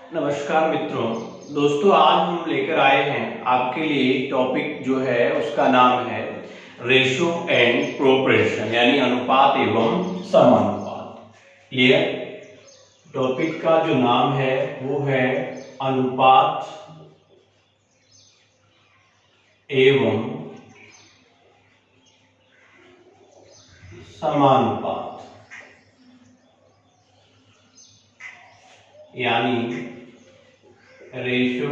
नमस्कार मित्रों। दोस्तों, आज हम लेकर आए हैं आपके लिए टॉपिक जो है उसका नाम है रेशो एंड प्रोपोर्शन, यानी अनुपात एवं समानुपात। क्लियर? टॉपिक का जो नाम है वो है अनुपात एवं समानुपात, यानी रेशो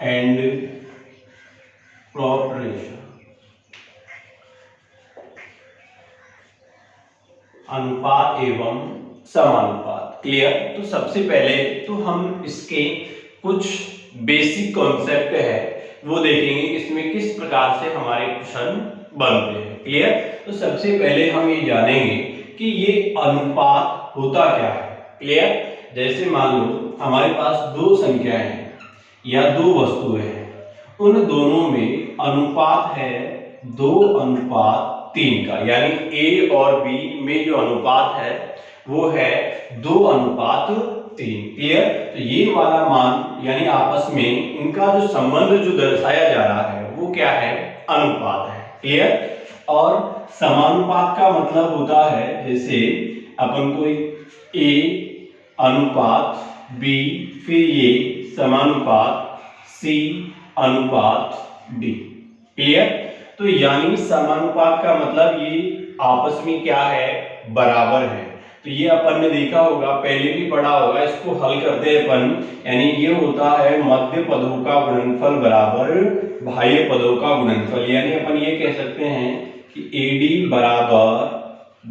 एंड प्रोपोर्शन, अनुपात एवं समानुपात। क्लियर? तो सबसे पहले तो हम इसके कुछ बेसिक कॉन्सेप्ट है वो देखेंगे, इसमें किस प्रकार से हमारे क्वेश्चन बनते हैं। क्लियर? तो सबसे पहले हम ये जानेंगे कि ये अनुपात होता क्या है। क्लियर? जैसे मान लो हमारे पास दो संख्याएं हैं या दो वस्तुएं हैं, उन दोनों में अनुपात है 2:3 का, यानी ए और बी में जो अनुपात है वो है 2:3। क्लियर? तो ये वाला मान यानी आपस में इनका जो संबंध जो दर्शाया जा रहा है वो क्या है? अनुपात है। क्लियर? और समानुपात का मतलब होता है जैसे अपन को ए अनुपात बी, फिर ये समानुपात सी अनुपात डी। क्लियर? तो यानी समानुपात का मतलब ये आपस में क्या है? बराबर है। तो ये अपन ने देखा होगा, पहले भी पढ़ा होगा, इसको हल करते हैं अपन, यानी ये होता है मध्य पदों का गुणनफल बराबर बाह्य पदों का गुणनफल, यानी अपन ये कह सकते हैं कि AD बराबर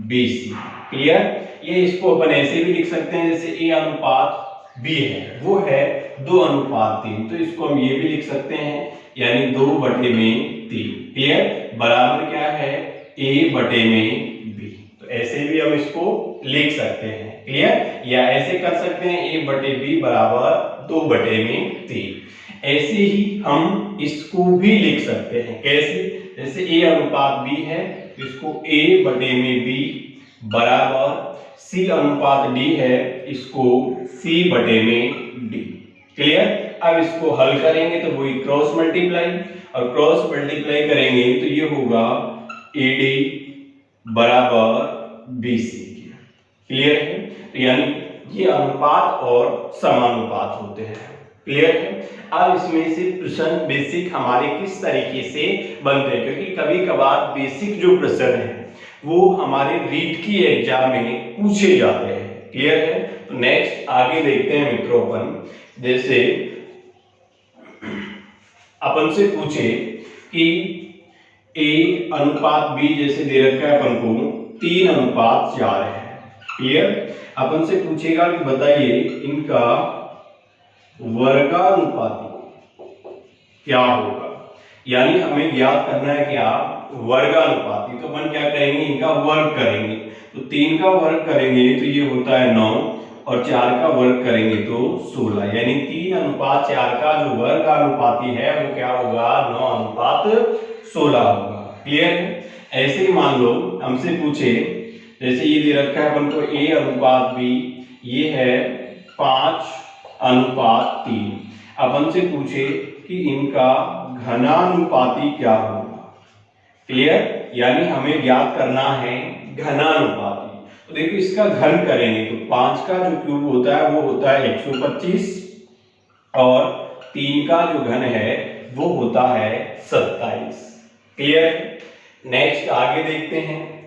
BC। क्लियर? ये इसको अपन ऐसे भी लिख सकते हैं जैसे A अनुपात B है वो है 2:3, तो इसको हम ये भी लिख सकते हैं यानी 2/3। क्लियर? बराबर क्या है? A/B। तो ऐसे भी हम इसको लिख सकते हैं। क्लियर? या ऐसे कर सकते हैं A/B बराबर 2/3। ऐसे ही हम इसको भी लिख सकते हैं। कैसे? जैसे A अनुपात B है, इसको A/B बराबर C अनुपात D है, इसको C/D। क्लियर? अब इसको हल करेंगे तो वही क्रॉस मल्टीप्लाई, और क्रॉस मल्टीप्लाई करेंगे तो ये होगा AD बराबर BC। क्लियर है? तो यानी ये अनुपात और समानुपात होते हैं। क्लियर है? अब इसमें से प्रश्न बेसिक हमारे किस तरीके से बनते हैं, क्योंकि कभी कभार बेसिक जो प्रश्न है वो हमारे रीट की एग्जाम में पूछे जाते हैं। क्लियर है? तो नेक्स्ट आगे देखते हैं मित्रों अपन, जैसे अपन से पूछे कि A अनुपात B जैसे दे रखा है अपन को 3:4 है। क्लियर? अपन से पूछेगा कि बताइए इनका वर्गानुपाती क्या होगा, यानी हमें ज्ञात करना है क्या? वर्गानुपाती। तो अपन क्या करेंगे? इनका वर्ग करेंगे। तो 3 का वर्ग करेंगे तो ये होता है 9, और 4 का वर्ग करेंगे तो 16, यानी 3:4 का जो वर्गानुपाती है वो क्या होगा? 9:16 होगा। क्लियर है? ऐसे ही मान लो हमसे पूछे, जैसे ये दे रखा है अपन को A अनुपात B, ये है 5:3। अपन से पूछे कि इनका घनानुपाती क्या होगा। क्लियर? यानी हमें ज्ञात करना है घनानुपाती। तो देखो इसका घन करेंगे तो 5 का जो क्यूब होता है वो होता है 125, और 3 का जो घन है वो होता है 27। क्लियर? नेक्स्ट आगे देखते हैं।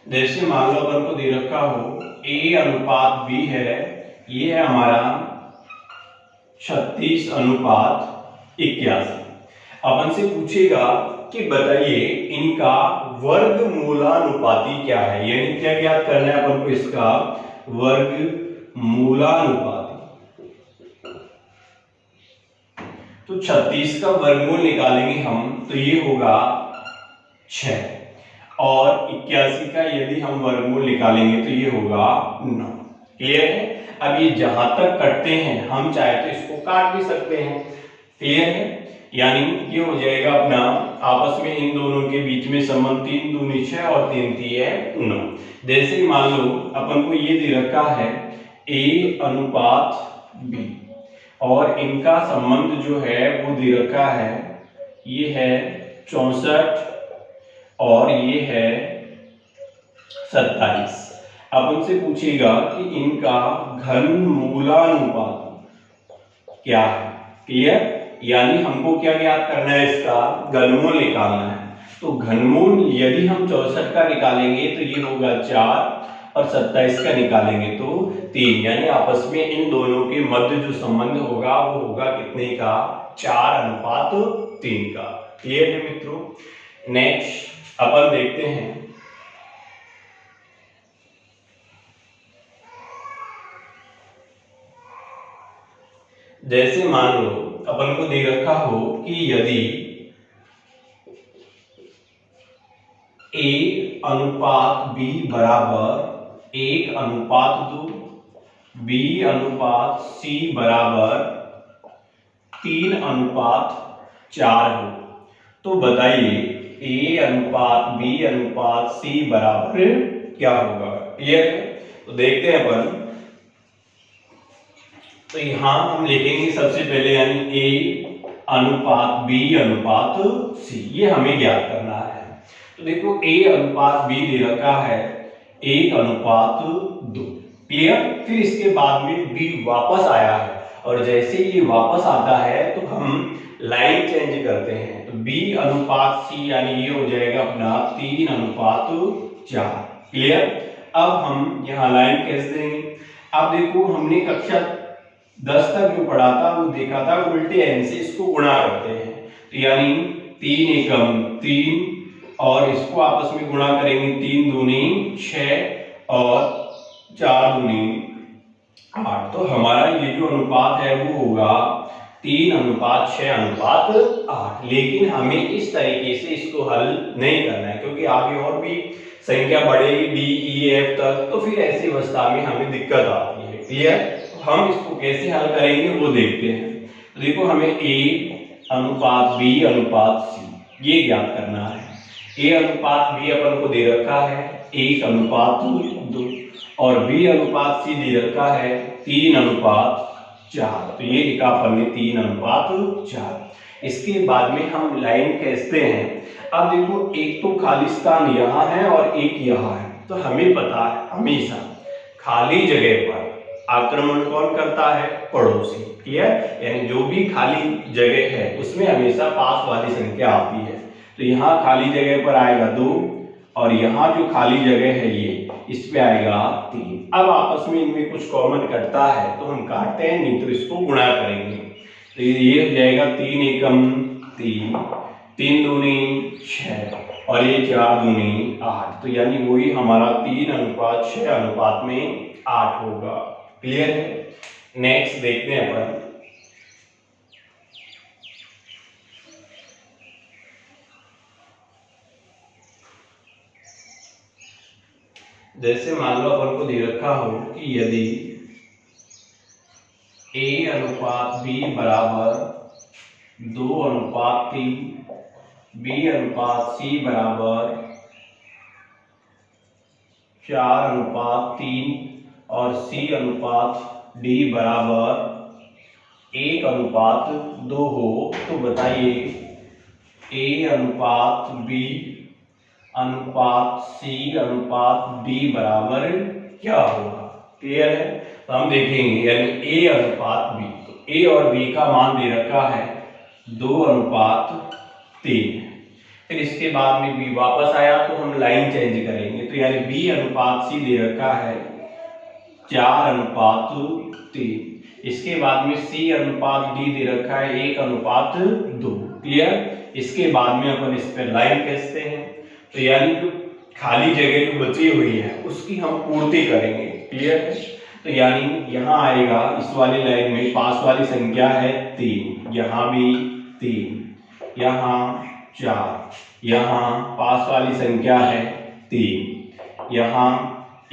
जैसे मान लो अपन को दे रखा हो A अनुपात B है, ये है हमारा 36:81। अपन से पूछेगा कि बताइए इनका वर्गमूलानुपाती क्या है, यानी क्या ज्ञात करना है अपन को? इसका वर्गमूलानुपाती। तो 36 का वर्गमूल निकालेंगे हम तो ये होगा 6, और 81 का यदि हम वर्गमूल निकालेंगे तो ये होगा 9। क्लियर है? अब ये जहां तक कटते हैं हम चाहे तो इसको काट भी सकते हैं, क्लियर है? यानी ये हो जाएगा अपना आपस में इन दोनों के बीच में संबंध 3 दूनी 6 और 3 तिये 9। जैसे मान लो अपन को ये दे रखा है A अनुपात B और इनका संबंध जो है वो दे रखा है, ये है 64 और ये है 27। अब उनसे पूछेगा कि इनका घनमूलानुपात क्या है। क्लियर? यानी हमको क्या ज्ञात करना है, इसका घनमूल निकालना है। तो घनमूल यदि हम 64 का निकालेंगे तो ये होगा 4 और 27 का निकालेंगे तो 3, यानी आपस में इन दोनों के मध्य जो संबंध होगा वो होगा कितने का, 4:3 का। क्लियर है मित्रों? नेक्स्ट अपन देखते हैं, जैसे मान लो अपन को दे रखा हो कि यदि A अनुपात B बराबर 1:2, B अनुपात C बराबर 3:4 हो, तो बताइए A अनुपात B अनुपात C बराबर क्या होगा। क्लियर है? तो देखते हैं अपन। तो यहां हम लिखेंगे सबसे पहले, यानी A अनुपात B अनुपात C, ये हमें ज्ञात करना है। तो देखो A अनुपात B दे रखा है 1:2। क्लियर? फिर इसके बाद में B वापस आया है और जैसे ये वापस आता है तो हम लाइन चेंज करते हैं, तो B अनुपात C यानी ये हो जाएगा अपना 3:4। क्लियर? अब हम यहाँ लाइन खींच देंगे। अब देखो हमने कक्षा 10 तक जो पढ़ा था वो देखा था उल्टे एन से इसको गुणा करते हैं, तो यानी 3 एकम 3 और इसको आपस में गुणा करेंगे, 3 दूनी 6 और 4 दूनी 8। तो हमारा ये जो अनुपात है वो होगा 3:6:8। लेकिन हमें इस तरीके से इसको हल नहीं करना है क्योंकि आगे और भी संख्या बढ़ेगी D E F तक, तो फिर ऐसी अवस्था में हमें दिक्कत आती है। क्लियर? हम इसको कैसे हल करेंगे वो देखते हैं। तो देखो हमें A अनुपात B अनुपात C ये ज्ञात करना है। A अनुपात B अपन को दे रखा है 1:2 और B अनुपात C दे रखा है 3:4। तो ये लिखा अपन ने 3:4। इसके बाद में हम लाइन खींचते हैं। अब देखो एक तो खाली स्थान यहाँ है और एक यहाँ है, तो हमें पता है हमेशा खाली जगह पर आक्रमण कौन करता है, पड़ोसी। क्लियर? यानी जो भी खाली जगह है उसमें हमेशा पास वाली संख्या आती है। तो यहाँ खाली जगह पर आएगा 2 और यहाँ जो खाली जगह है ये इस पे आएगा 3। अब आपस में इनमें कुछ कॉमन करता है तो हम काटते हैं, नहीं तो इसको गुणा करेंगे। तो ये हो जाएगा 3 एकम 3, 3 दूनी 6 और ये 4 दूनी 8। तो यानी वही हमारा 3:6 में 8 होगा। क्लियर है? नेक्स्ट देखते हैं अपन। जैसे मान लो अपन को दे रखा हो कि यदि A अनुपात B बराबर 2:3, B अनुपात C बराबर 4:3 और C अनुपात D बराबर 1:2 हो, तो बताइए A अनुपात B अनुपात C अनुपात D बराबर क्या होगा। क्लियर है? तो हम देखेंगे, यानी A अनुपात B, तो A और B का मान दे रखा है 2:3। फिर इसके बाद में B वापस आया तो हम लाइन चेंज करेंगे, तो यानी B अनुपात C दे रखा है 4:3। इसके बाद में C अनुपात D दे रखा है 1:2। क्लियर? इसके बाद में अपन इस पर लाइन खींचते हैं, तो यानी जो खाली जगह जो बची हुई है उसकी हम पूर्ति करेंगे। क्लियर? तो यानी यहाँ आएगा इस वाली लाइन में पास वाली संख्या है 3, यहाँ भी 3, यहाँ 4, यहाँ पास वाली संख्या है 3, यहाँ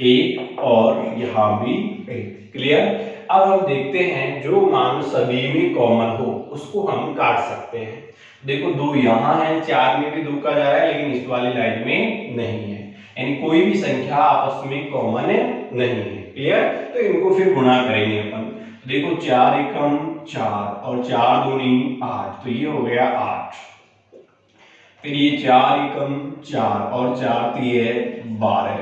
1 और यहाँ भी 1। क्लियर? अब हम देखते हैं जो मान सभी में कॉमन हो उसको हम काट सकते हैं। देखो 2 यहाँ है, 4 में भी 2 का जा रहा है, लेकिन इस वाली लाइन में नहीं है, यानी कोई भी संख्या आपस में कॉमन नहीं है। क्लियर? तो इनको फिर गुणा करेंगे अपन। देखो 4 एकम 4 और 4 दूनी 8, तो ये हो गया 8। फिर ये 4 एकम 4 और 4 तिये 12,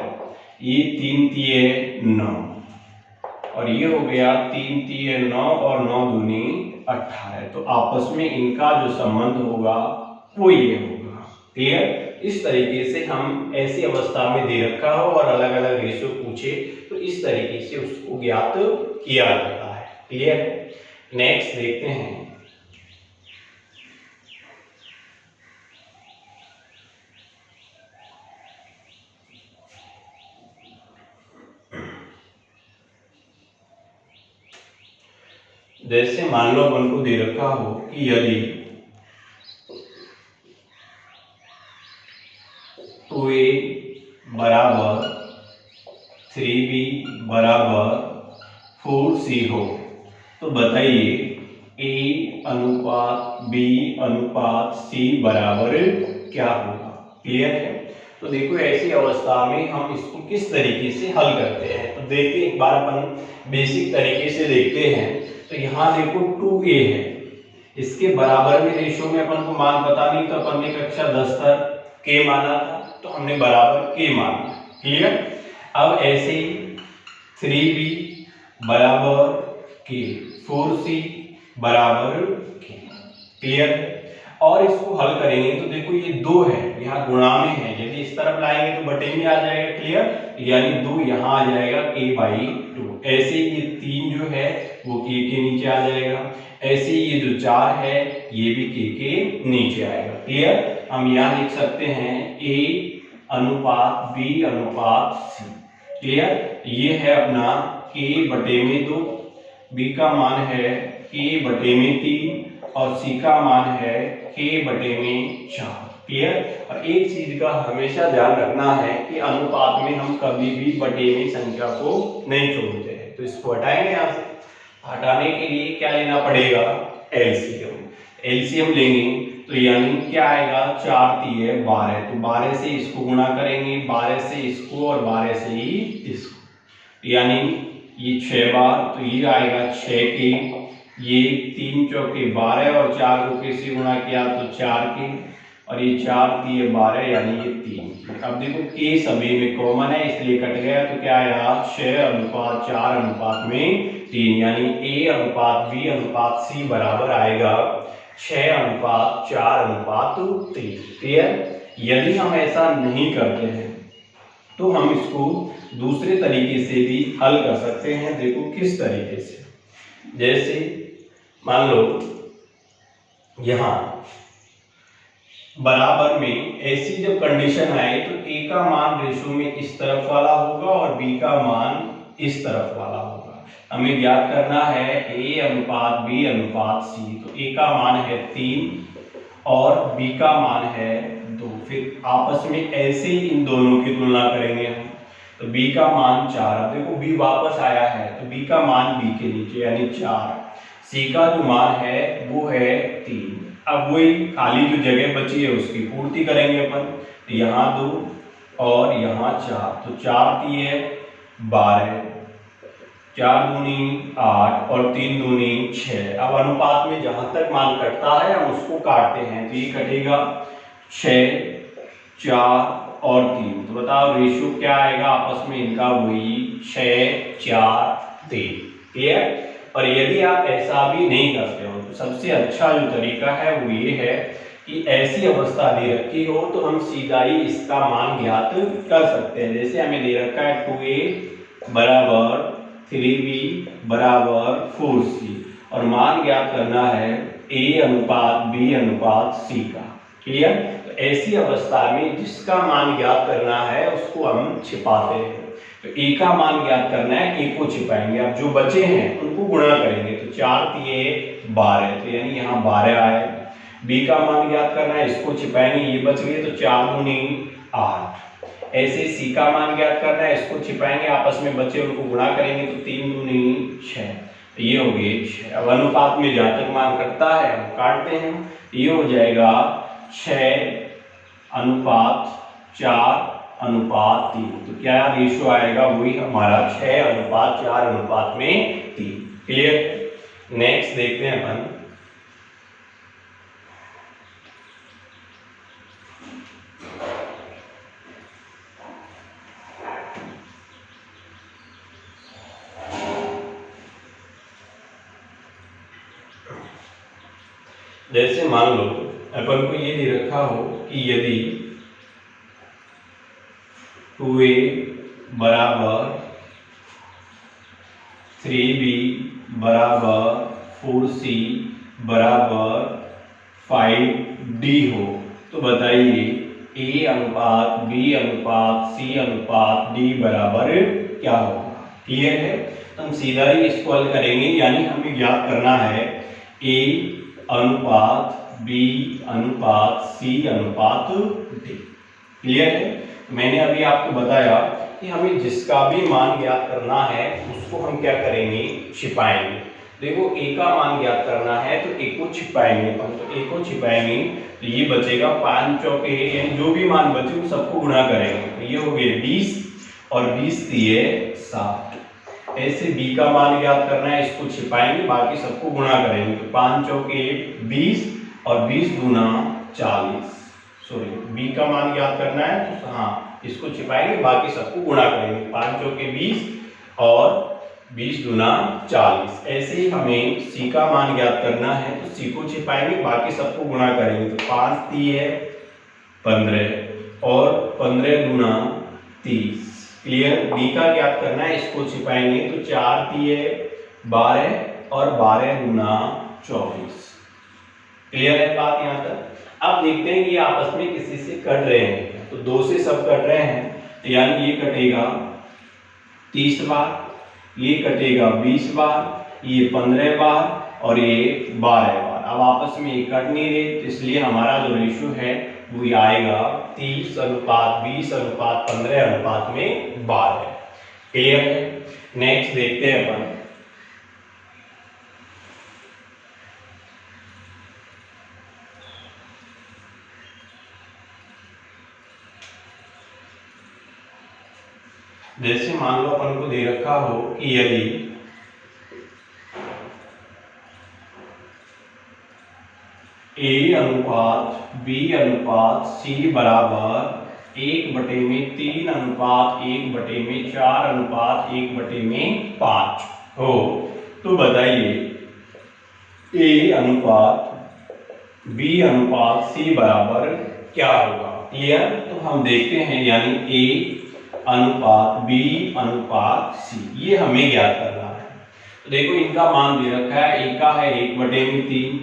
ये 3 तिये 9, और ये हो गया 3 तिये 9 और 9 दूनी 18। तो आपस में इनका जो संबंध होगा वो ये होगा। क्लियर? इस तरीके से हम ऐसी अवस्था में दे रखा हो और अलग अलग रेशो पूछे तो इस तरीके से उसको ज्ञात किया जाता है। क्लियर? नेक्स्ट देखते हैं। जैसे मान लो अपन को दे रखा हो कि यदि 2a बराबर 3b बराबर 4c हो, तो बताइए a अनुपात b अनुपात c बराबर क्या होगा। क्लियर है? तो देखो ऐसी अवस्था में हम इसको किस तरीके से हल करते हैं, तो देखते एक बार अपन बेसिक तरीके से देखते हैं। तो यहाँ देखो 2a है, इसके बराबर में रेशो में अपन को मान पता नहीं, तो अपन ने कक्षा 10 तक k माना था, तो हमने बराबर k माना। क्लियर? अब ऐसे 3b बराबर k, 4c बराबर k। क्लियर? और इसको हल करेंगे तो देखो ये 2 है, यहाँ गुणा में है, यदि इस तरफ लाएंगे तो बटे में आ जाएगा। क्लियर? यानी 2 यहाँ आ जाएगा k/2। ऐसे ये 3 जो है वो k के नीचे आ जाएगा, ऐसे ये जो 4 है ये भी k के नीचे आएगा। क्लियर? हम यहाँ लिख सकते हैं a अनुपात b अनुपात c। क्लियर? ये है अपना k/2, b का मान है k/3 और c का मान है k/4। क्लियर? और एक चीज का हमेशा ध्यान रखना है कि अनुपात में हम कभी भी बटे में संख्या को नहीं छोड़ते हैं। तो इसको हटाएंगे, यहाँ से हटाने के लिए क्या लेना पड़ेगा? एलसीएम। एलसीएम लेंगे तो यानी क्या आएगा? 4 तिये 12, तो 12 से इसको गुणा करेंगे, 12 से इसको और 12 से ही इसको, यानी ये 6 बार, तो ये आएगा 6 के, ये 3 चौके 12 और 4 को किससे गुणा किया तो 4 के, और ये 4 तिये 12 यानी ये 3। अब देखो के सभी में कॉमन है इसलिए कट गया, तो क्या आया? 6 अनुपात 4 अनुपात में 3, यानी a अनुपात b अनुपात c बराबर आएगा 6 अनुपात 4 अनुपात 3। क्लियर? यदि हम ऐसा नहीं करते हैं तो हम इसको दूसरे तरीके से भी हल कर सकते हैं। देखो किस तरीके से, जैसे मान लो यहाँ बराबर में ऐसी जब कंडीशन आए तो a का मान रेशो में इस तरफ वाला होगा और b का मान इस तरफ वाला होगा। हमें ज्ञात करना है a अनुपात b अनुपात c। तो a का मान है 3 और b का मान है 2। फिर आपस में ऐसे ही इन दोनों की तुलना करेंगे हम, तो b का मान 4। अब देखो b वापस आया है तो b का मान b के नीचे यानी 4, c का जो मान है वो है 3। अब वही खाली जो जगह बची है उसकी पूर्ति करेंगे अपन, तो यहाँ 2 और यहाँ 4, तो 4 तिये 12, 4 दूनी 8 और 3 दूनी 6। अब अनुपात में जहां तक मान कटता है हम उसको काटते हैं, तो ये कटेगा 6, 4 और 3। तो बताओ रेशियो क्या आएगा आपस में इनका? वही 6, 4, 3। क्लियर? और यदि आप ऐसा भी नहीं करते हो तो सबसे अच्छा जो तरीका है वो ये है कि ऐसी अवस्था दे रखी हो तो हम सीधा ही इसका मान ज्ञात कर सकते हैं। जैसे हमें दे रखा है 2a बराबर 3b बराबर 4c और मान ज्ञात करना है a अनुपात b अनुपात c का। क्लियर? तो ऐसी अवस्था में जिसका मान ज्ञात करना है उसको हम छिपाते हैं। तो a का मान ज्ञात करना है, a को छिपाएंगे। अब जो बचे हैं उनको गुणा करेंगे, तो 4 तिये 12, तो यानी यहाँ 12 आए। b का मान ज्ञात करना है, इसको छिपाएंगे, ये बच गए, तो 4 दूनी 8। ऐसे सी का मान ज्ञात करना है, इसको छिपाएंगे, आपस में बचे उनको गुणा करेंगे तो 3 दूनी 6, तो ये हो गए 6। अब अनुपात में जहाँ तक मान कटता है हम काटते हैं, ये हो जाएगा 6:4:3। तो क्या रेशियो आएगा, वही हमारा 6:4:3। क्लियर। नेक्स्ट देखते हैं अपन, जैसे मान लो अपन को ये दे रखा हो कि यदि 2a बराबर 3b बराबर 4c बराबर 5d हो, तो बताइए a अनुपात b अनुपात c अनुपात d बराबर क्या होगा। क्लियर है, तो हम सीधा ही इसको हल करेंगे, यानी हमें ज्ञात करना है a अनुपात b अनुपात c अनुपात d। क्लियर है, मैंने अभी आपको बताया कि हमें जिसका भी मान ज्ञात करना है उसको हम क्या करेंगे, छिपाएंगे। देखो a का मान ज्ञात करना है तो a को छिपाएंगे अपन, तो a को छिपाएंगे तो ये बचेगा 5 चौके, यानी जो भी मान बचे उन सबको गुणा करेंगे, तो ये हो गए 20 और 20 दिए 60। ऐसे b का मान ज्ञात करना है, इसको छिपाएंगे, बाकी सबको गुणा करेंगे, तो 5 चौके 20 और 20 दूना 40। सॉरी, b का मान ज्ञात करना है तो हाँ इसको छिपाएंगे, बाकी सबको गुणा करेंगे, 5 चौके 20 और 20 दूना 40। ऐसे ही हमें c का मान ज्ञात करना है तो c को छिपाएंगे, बाकी सबको गुणा करेंगे, तो 5 दिए 15 और 15 दूना 30। क्लियर। d का ज्ञात करना है, इसको छिपाएंगे तो 4 दिए 12 और 12 दूना 24। क्लियर है बात यहाँ तक। अब देखते हैं कि आपस में किसी से कट रहे हैं, तो 2 से सब कट रहे हैं, तो यानी ये कटेगा 30 बार, ये कटेगा 20 बार, ये 15 बार और ये 12 बार। अब आपस में ये कट नहीं रहे, तो इसलिए हमारा जो रेशियो है वो आएगा 30:20:15:12। क्लियर है। नेक्स्ट देखते हैं अपन, जैसे मान लो अपन को दे रखा हो कि यदि a अनुपात b अनुपात c बराबर 1/3 अनुपात 1/4 अनुपात 1/5 हो, तो बताइए a अनुपात b अनुपात c बराबर क्या होगा। क्लियर। तो हम देखते हैं, यानी a अनुपात b अनुपात c, ये हमें ज्ञात करना है। तो देखो इनका मान दे रखा है, a का है 1/3,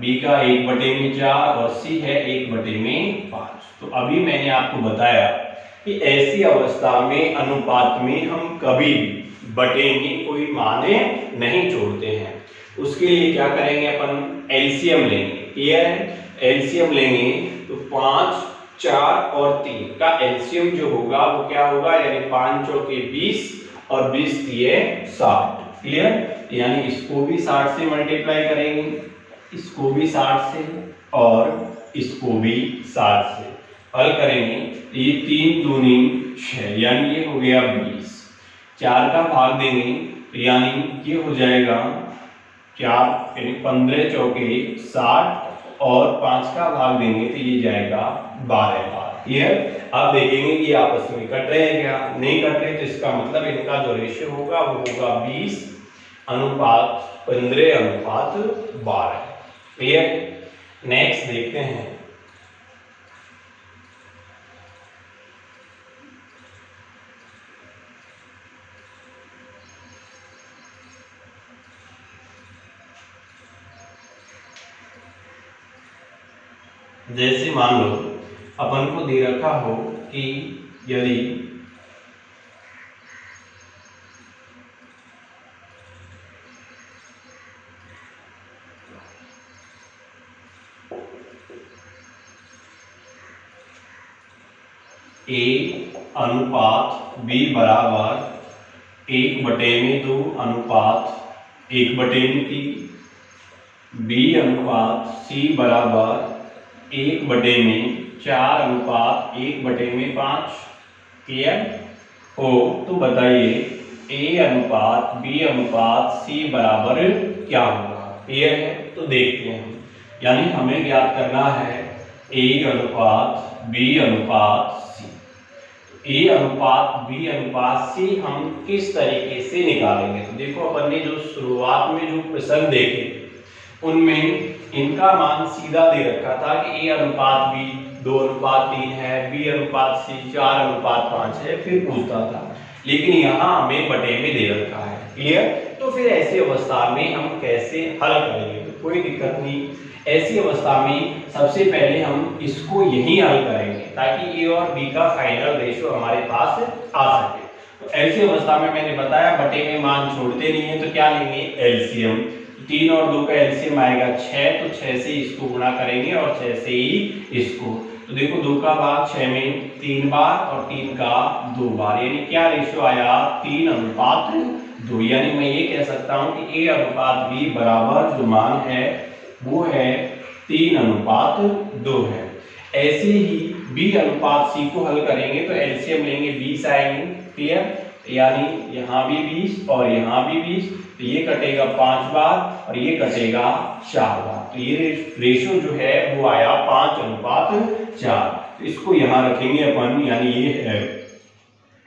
b का 1/4 और c है 1/5। तो अभी मैंने आपको बताया कि ऐसी अवस्था में अनुपात में हम कभी भी बटे में कोई माने नहीं छोड़ते हैं। उसके लिए क्या करेंगे, अपन एलसीएम लेंगे। क्लियर है, एलसीएम लेंगे तो 5, 4 और 3 का एलसीएम जो होगा वो क्या होगा, यानी 5 चौके 20 और 20 दिए 60। क्लियर। यानी इसको भी 60 से मल्टीप्लाई करेंगे, इसको भी 60 से और इसको भी 60 से हल करेंगे, ये 3 दूनी 6, यानी ये हो गया 20। 4 का भाग देंगे तो यानी ये हो जाएगा 4, यानी 15 चौके 60 और 5 का भाग देंगे तो ये जाएगा 12 बार। क्लियर। अब देखेंगे कि आपस में कट रहे हैं क्या, नहीं कट रहे, तो इसका मतलब इनका जो रेशियो होगा वो होगा 20 अनुपात 15 अनुपात 12। क्लियर। नेक्स्ट देखते हैं, जैसे मान लो अपन को दे रखा हो कि यदि A अनुपात B बराबर 1/2 अनुपात 1/3, B अनुपात C बराबर 1/4 अनुपात 1/5। क्लियर हो तो बताइए A अनुपात B अनुपात C बराबर क्या होगा। क्लियर है तो देखते हैं। यानी हमें ज्ञात करना है A अनुपात B अनुपात C। A अनुपात B अनुपात C हम किस तरीके से निकालेंगे। तो देखो अपन ने जो शुरुआत में जो प्रश्न देखे उनमें इनका मान सीधा दे रखा था कि A अनुपात B 2:3 है, B अनुपात C 4:5 है, फिर पूछता था। लेकिन यहाँ हमें बटे में दे रखा है। क्लियर तो फिर ऐसी अवस्था में हम कैसे हल करेंगे। तो कोई दिक्कत नहीं, ऐसी अवस्था में सबसे पहले हम इसको यही हल करेंगे ताकि A और B का फाइनल रेशियो हमारे पास आ सके। तो ऐसी अवस्था में मैंने बताया बटे में मान छोड़ते नहीं है तो क्या लेंगे एलसीएम। 3 और 2 का एलसीएम आएगा 6, तो 6 से इसको गुणा करेंगे और 6 से ही इसको। तो देखो 2 का भाग 6 में 3 बार और 3 का 2 बार, यानी क्या रेशियो आया 3:2। यानी मैं ये कह सकता हूं कि A अनुपात B बराबर जो मान है वो है 3:2 है। ऐसे ही B अनुपात C को हल करेंगे तो एलसीएम लेंगे 20 आएंगे। क्लियर यानी यहाँ भी 20 और यहाँ भी 20, तो ये कटेगा 5 बार और ये कटेगा 4 बार। तो ये रेशियो जो है वो आया 5:4। तो इसको यहाँ रखेंगे अपन, यानी ये है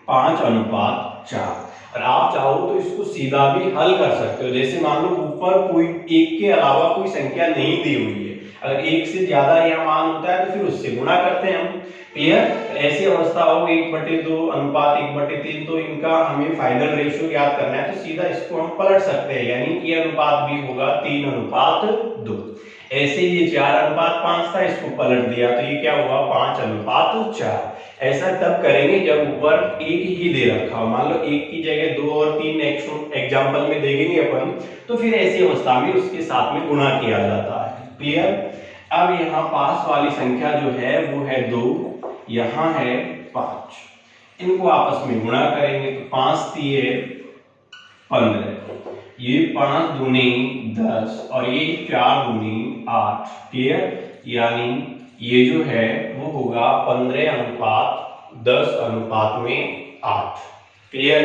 5:4। और आप चाहो तो इसको सीधा भी हल कर सकते हो। जैसे मान लो ऊपर कोई एक के अलावा कोई संख्या नहीं दी हुई है, अगर एक से ज्यादा यह मान होता है तो फिर उससे गुणा करते हैं हम। क्लियर ऐसी अवस्था हो 1/2 अनुपात 1/3, तो इनका हमें फाइनल रेशियो याद करना है तो सीधा इसको हम पलट सकते हैं, यानी A अनुपात B होगा 3:2। ऐसे ये 4:5 था, इसको पलट दिया तो ये क्या हुआ 5:4। ऐसा तब करेंगे जब ऊपर एक ही दे रखा हो। मान लो एक की जगह 2 और 3 एग्जाम्पल में देंगे अपन, तो फिर ऐसी अवस्था में उसके साथ में गुणा किया जाता है। क्लियर अब यहाँ पास वाली संख्या जो है वो है 2, यहाँ है 5, इनको आपस में गुणा करेंगे तो 5 3 15, ये 5 दूनी 10 और ये 4 दूनी 8। क्लियर यानी ये जो है वो होगा 15:10:8। क्लियर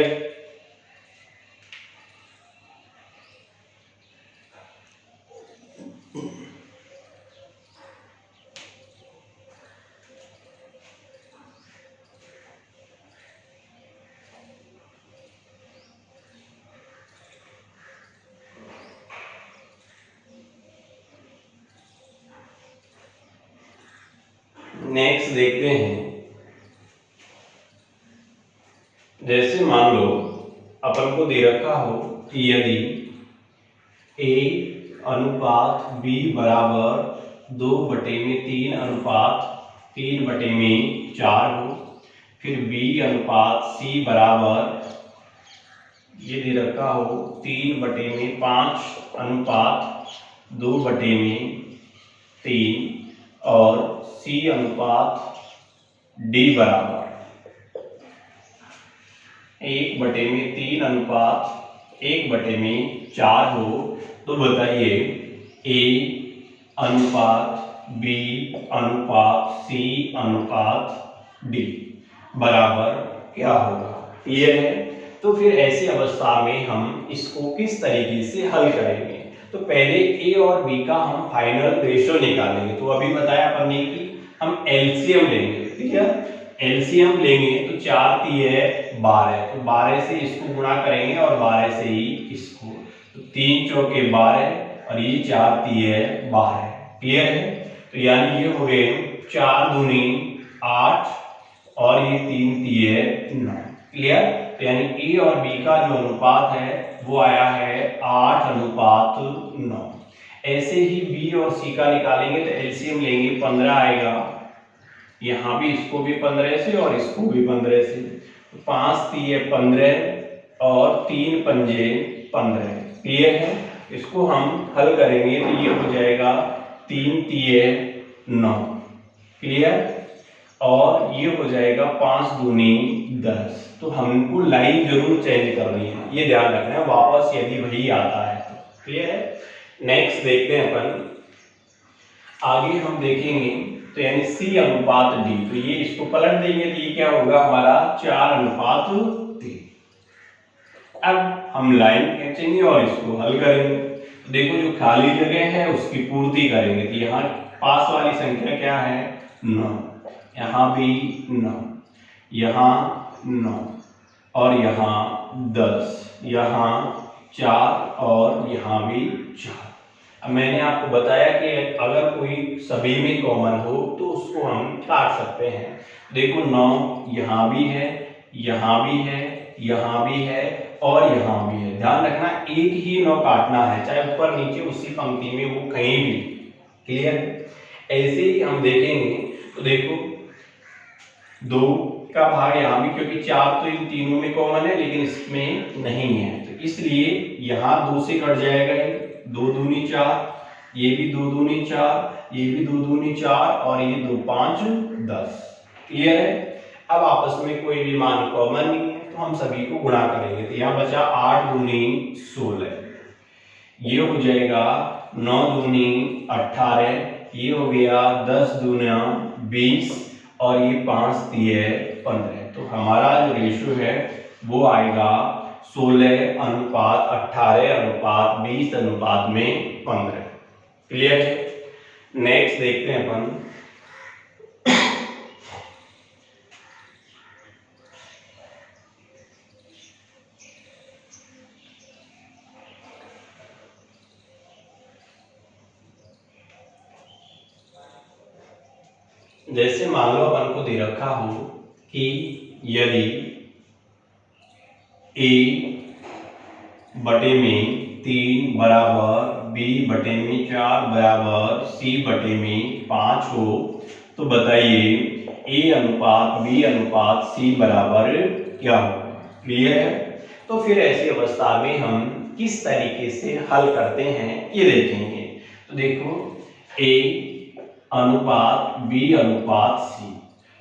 नेक्स्ट देखते हैं। जैसे मान लो अपन को दे रखा हो कि यदि A अनुपात B बराबर 2/3 अनुपात 3/4 हो, फिर B अनुपात C बराबर ये दे रखा हो 3/5 अनुपात 2/3 और C अनुपात D बराबर 1/3 अनुपात 1/4 हो, तो बताइए A अनुपात B अनुपात C अनुपात D बराबर क्या होगा। क्लियर है तो फिर ऐसी अवस्था में हम इसको किस तरीके से हल करेंगे। तो पहले A और B का हम फाइनल रेशियो निकालेंगे। तो अभी बताया अपन ने कि हम एलसीएम लेंगे। ठीक है एलसीएम लेंगे तो 4 3 12, तो 12 से इसको गुणा करेंगे और 12 से ही इसको, तो 3 चौके 12 और ये 4 3 12। क्लियर है तो यानी ये हो गए 4 दूनी 8 और ये 3 3 9। क्लियर तो यानी A और B का जो अनुपात है वो आया है 8:9। ऐसे ही B और C का निकालेंगे तो एलसीएम लेंगे 15 आएगा, यहाँ भी इसको भी 15 से और इसको भी 15 से, तो 5 3 15 और 3 पंजे 15। क्लियर है इसको हम हल करेंगे तो ये हो जाएगा 3 3 9। क्लियर और ये हो जाएगा 5 दूनी 10। तो हमको लाइन जरूर चेंज करनी है, ये ध्यान रखना है, वापस यदि वही आता है तो। क्लियर है? नेक्स्ट देखते हैं अपन, आगे हम देखेंगे तो यानी C अनुपात D, तो ये इसको पलट देंगे तो ये क्या होगा हमारा 4 अनुपात 3। अब हम लाइन खींचेंगे और इसको हल करेंगे। तो देखो जो खाली जगह है उसकी पूर्ति करेंगे, तो यहाँ पास वाली संख्या क्या है 9, यहाँ भी 9, यहाँ 9 और यहाँ 10, यहाँ 4 और यहाँ भी 4। अब मैंने आपको बताया कि अगर कोई सभी में कॉमन हो तो उसको हम काट सकते हैं। देखो 9 यहाँ भी है, यहाँ भी है, यहाँ भी है और यहाँ भी है। ध्यान रखना एक ही 9 काटना है, चाहे ऊपर नीचे उसी पंक्ति में वो कहीं भी। क्लियर? ऐसे ही हम देखेंगे तो देखो 2 का भाग यहाँ भी, क्योंकि 4 तो इन तीनों में कॉमन है लेकिन इसमें नहीं है, तो इसलिए यहाँ 2 से कट जाएगा, 2 दूनी 4, ये भी 2 दूनी 4, ये भी 2 दूनी 4 और ये 2 5 10। क्लियर है? अब आपस में कोई भी मान कॉमन नहीं है तो हम सभी को गुणा करेंगे, तो यहाँ बचा 8 दूनी 16, ये हो जाएगा 9 दूनी 18, ये हो गया 10 दूना 20 और ये 5 दिए 15। तो हमारा जो रेशियो है वो आएगा 16 अनुपात 18 अनुपात 20 अनुपात में 15। क्लियर है? नेक्स्ट देखते हैं अपन, जैसे मान लो अपन को दे रखा हो कि यदि a बटे में 3 बराबर b बटे में 4 बराबर c बटे में 5 हो, तो बताइए a अनुपात b अनुपात c बराबर क्या होगा। क्लियर है? तो फिर ऐसी अवस्था में हम किस तरीके से हल करते हैं ये देखेंगे। तो देखो a अनुपात b अनुपात c,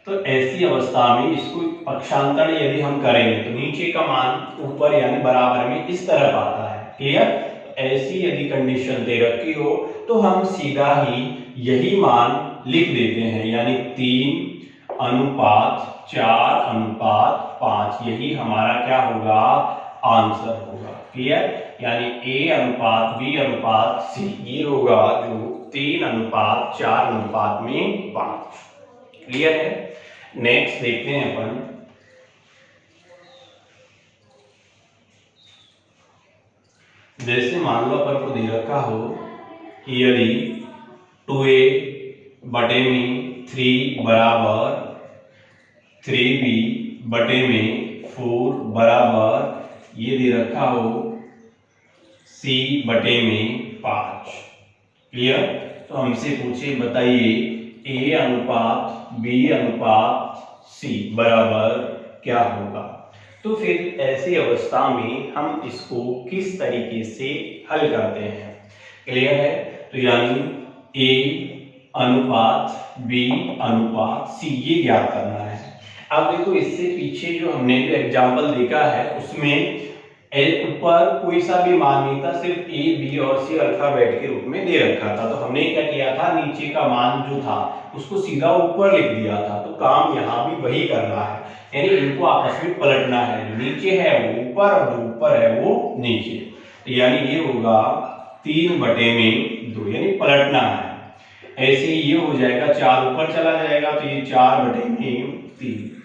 तो ऐसी अवस्था में इसको पक्षांतर यदि हम करेंगे तो नीचे का मान ऊपर यानी बराबर में इस तरफ आता है। क्लियर? तो ऐसी यदि कंडीशन दे रखी हो तो हम सीधा ही यही मान लिख देते हैं, यानी 3 अनुपात 4 अनुपात 5, यही हमारा क्या होगा आंसर होगा। क्लियर? यानी a अनुपात b अनुपात c ये होगा जो 3 अनुपात 4 अनुपात में 5। क्लियर है? नेक्स्ट देखते हैं अपन, जैसे मान लो अपन को दे रखा हो कि यदि 2a बटे में 3 बराबर 3b बटे में 4 बराबर ये दे रखा हो c बटे में 5। क्लियर? तो हमसे पूछे बताइए a अनुपात b अनुपात c बराबर क्या होगा। तो फिर ऐसी अवस्था में हम इसको किस तरीके से हल करते हैं। क्लियर है? तो यानी a अनुपात b अनुपात c ये ज्ञात करना है। अब देखो इससे पीछे जो हमने जो एग्जाम्पल देखा है उसमें ऊपर कोई सा भी मान नहीं था, सिर्फ a b और c अल्फाबेट के रूप में दे रखा था। तो हमने क्या किया था, नीचे का मान जो था उसको सीधा ऊपर लिख दिया था। तो काम यहाँ भी वही करना है, यानी इनको आपस में पलटना है, जो नीचे है वो ऊपर और जो ऊपर है वो नीचे। तो यानी ये होगा 3 बटे में 2, यानी पलटना है। ऐसे ही ये हो जाएगा 4 ऊपर चला जाएगा तो ये 4 बटे में 3।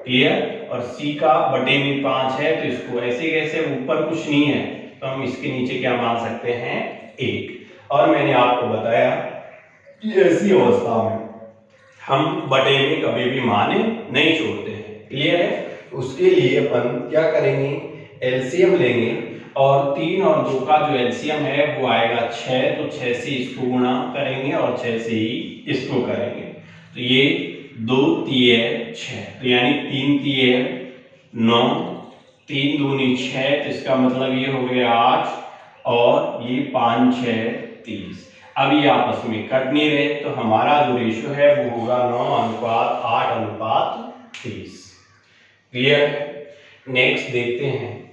क्लियर? और c का बटे में 5 है तो इसको ऐसे कैसे, ऊपर कुछ नहीं है तो हम इसके नीचे क्या मान सकते हैं 1। और मैंने आपको बताया कि ऐसी अवस्था में हम बटे में कभी भी मान नहीं छोड़ते हैं। क्लियर है? उसके लिए अपन क्या करेंगे, एलसीएम लेंगे और 3 और 2 का जो एलसीएम है वो आएगा 6, तो 6 से इसको गुणा करेंगे और 6 से ही इसको करेंगे। तो ये 2 तिये 6, तो यानी 3 तिये 9, 3 दूनी 6, तो इसका मतलब ये हो गया 8 और ये 5 6 30। अब ये आपस में कट नहीं रहे, तो हमारा जो रेशियो है वो होगा 9:8:30। क्लियर है? नेक्स्ट देखते हैं।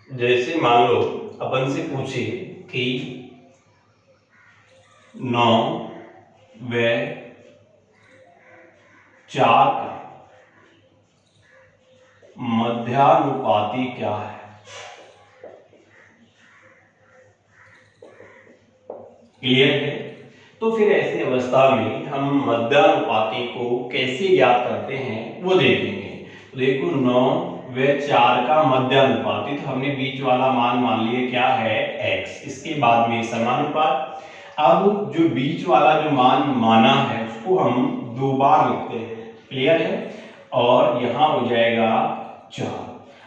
जैसे मान लो अपन से पूछे कि 9 व 4 का मध्यानुपाती क्या है? क्लियर है? तो फिर ऐसी अवस्था में हम मध्यानुपाती को कैसे ज्ञात करते हैं वो देखेंगे। तो देखो 9 व 4 का मध्यानुपाती, तो हमने बीच वाला मान लिया क्या है x, इसके बाद में समानुपात। अब जो बीच वाला जो मान माना है उसको हम 2 बार लिखते हैं। क्लियर है? और यहाँ हो जाएगा 4।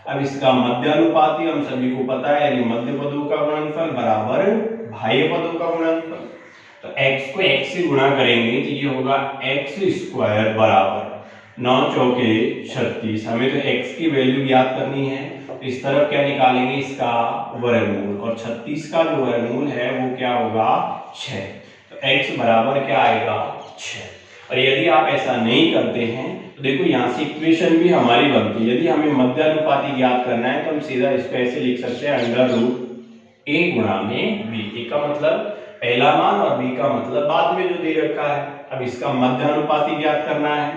अब इसका मध्यानुपाती हम सभी को पता है, यानी मध्य पदों का गुणनफल बराबर बाह्य पदों का गुणनफल। तो x को x से गुणा करेंगे तो ये होगा x² बराबर 9 चौके 36। हमें तो x की वैल्यू ज्ञात करनी है, तो इस तरफ क्या निकालेंगे, इसका वर्गमूल, और 36 का जो वर्गमूल है वो क्या होगा 6। तो x बराबर क्या आएगा 6। और यदि आप ऐसा नहीं करते हैं तो देखो यहाँ से इक्वेशन भी हमारी बनती है। यदि हमें मध्यानुपाती ज्ञात करना है तो हम सीधा इसको ऐसे लिख सकते हैं √a गुणा में b। a का मतलब पहला मान और b का मतलब बाद में जो दे रखा है। अब इसका मध्यानुपाती ज्ञात करना है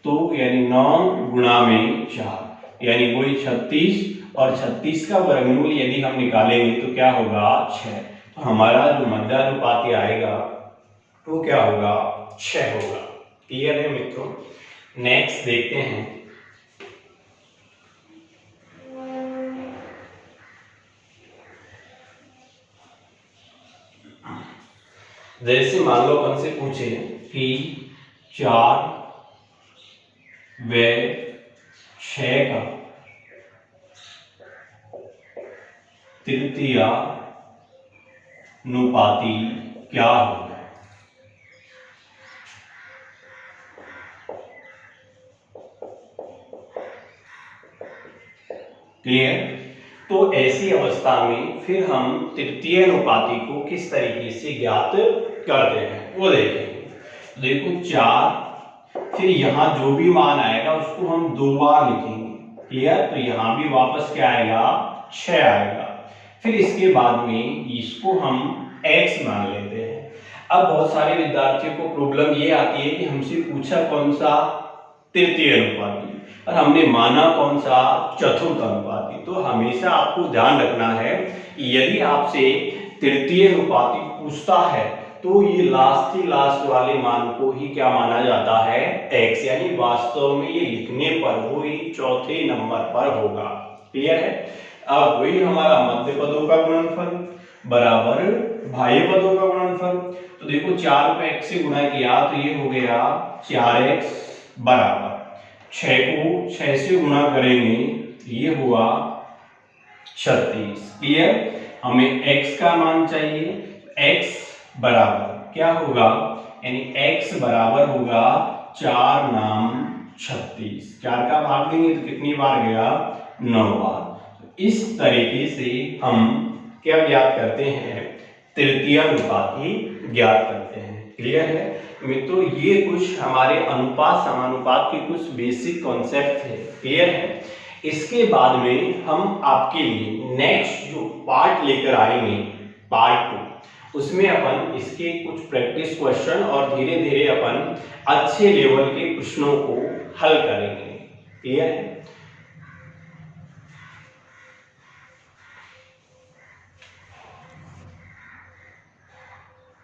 तो यानी 9 गुणा में 4 यानी वही 36, और 36 का वर्गमूल यदि हम निकालेंगे तो क्या होगा 6। तो हमारा जो मध्यानुपाती आएगा वो क्या होगा 6 होगा। क्लियर है मित्रों? नेक्स्ट देखते हैं। जैसे मान लो अपन से पूछे कि 4 व 6 का तृतीय अनुपाती क्या होगा? क्लियर? तो ऐसी अवस्था में फिर हम तृतीय अनुपाती को किस तरीके से ज्ञात करते हैं वो देखेंगे। देखो 4, फिर यहाँ जो भी मान आएगा उसको हम 2 बार लिखेंगे। क्लियर? तो यहाँ भी वापस क्या आएगा 6 आएगा। फिर इसके बाद में इसको हम x मान लेते हैं। अब बहुत सारे विद्यार्थियों को प्रॉब्लम ये आती है कि हमसे पूछा कौन सा तृतीय अनुपाती और हमने माना कौन सा चतुर्थ अनुपाती। तो हमेशा आपको ध्यान रखना है यदि आपसे तृतीय अनुपाती पूछता है तो ये लास्ट वाले मान को ही क्या माना जाता है x, यानी वास्तव में ये लिखने पर वो ही चौथे नंबर पर होगा। क्लियर है? अब वही हमारा मध्य पदों का गुणनफल बराबर बाह्य पदों का गुणनफल। तो देखो 4 को x से गुणा किया तो ये हो गया 4x बराबर 6 को 6 से गुणा करेंगे ये हुआ 36। क्लियर? हमें x का मान चाहिए, x बराबर क्या होगा, यानी x बराबर होगा 4 नाम 36। 4 का भाग देंगे तो कितनी बार गया 9 बार। तो इस तरीके से हम क्या ज्ञात करते हैं तृतीय अनुपाती ज्ञात करते हैं। क्लियर है मित्रों? ये कुछ हमारे अनुपात समानुपात के कुछ बेसिक कॉन्सेप्ट थे। क्लियर है? इसके बाद में हम आपके लिए नेक्स्ट जो पार्ट लेकर आएंगे पार्ट 2, उसमें अपन इसके कुछ प्रैक्टिस क्वेश्चन और धीरे धीरे अपन अच्छे लेवल के प्रश्नों को हल करेंगे। क्लियर है?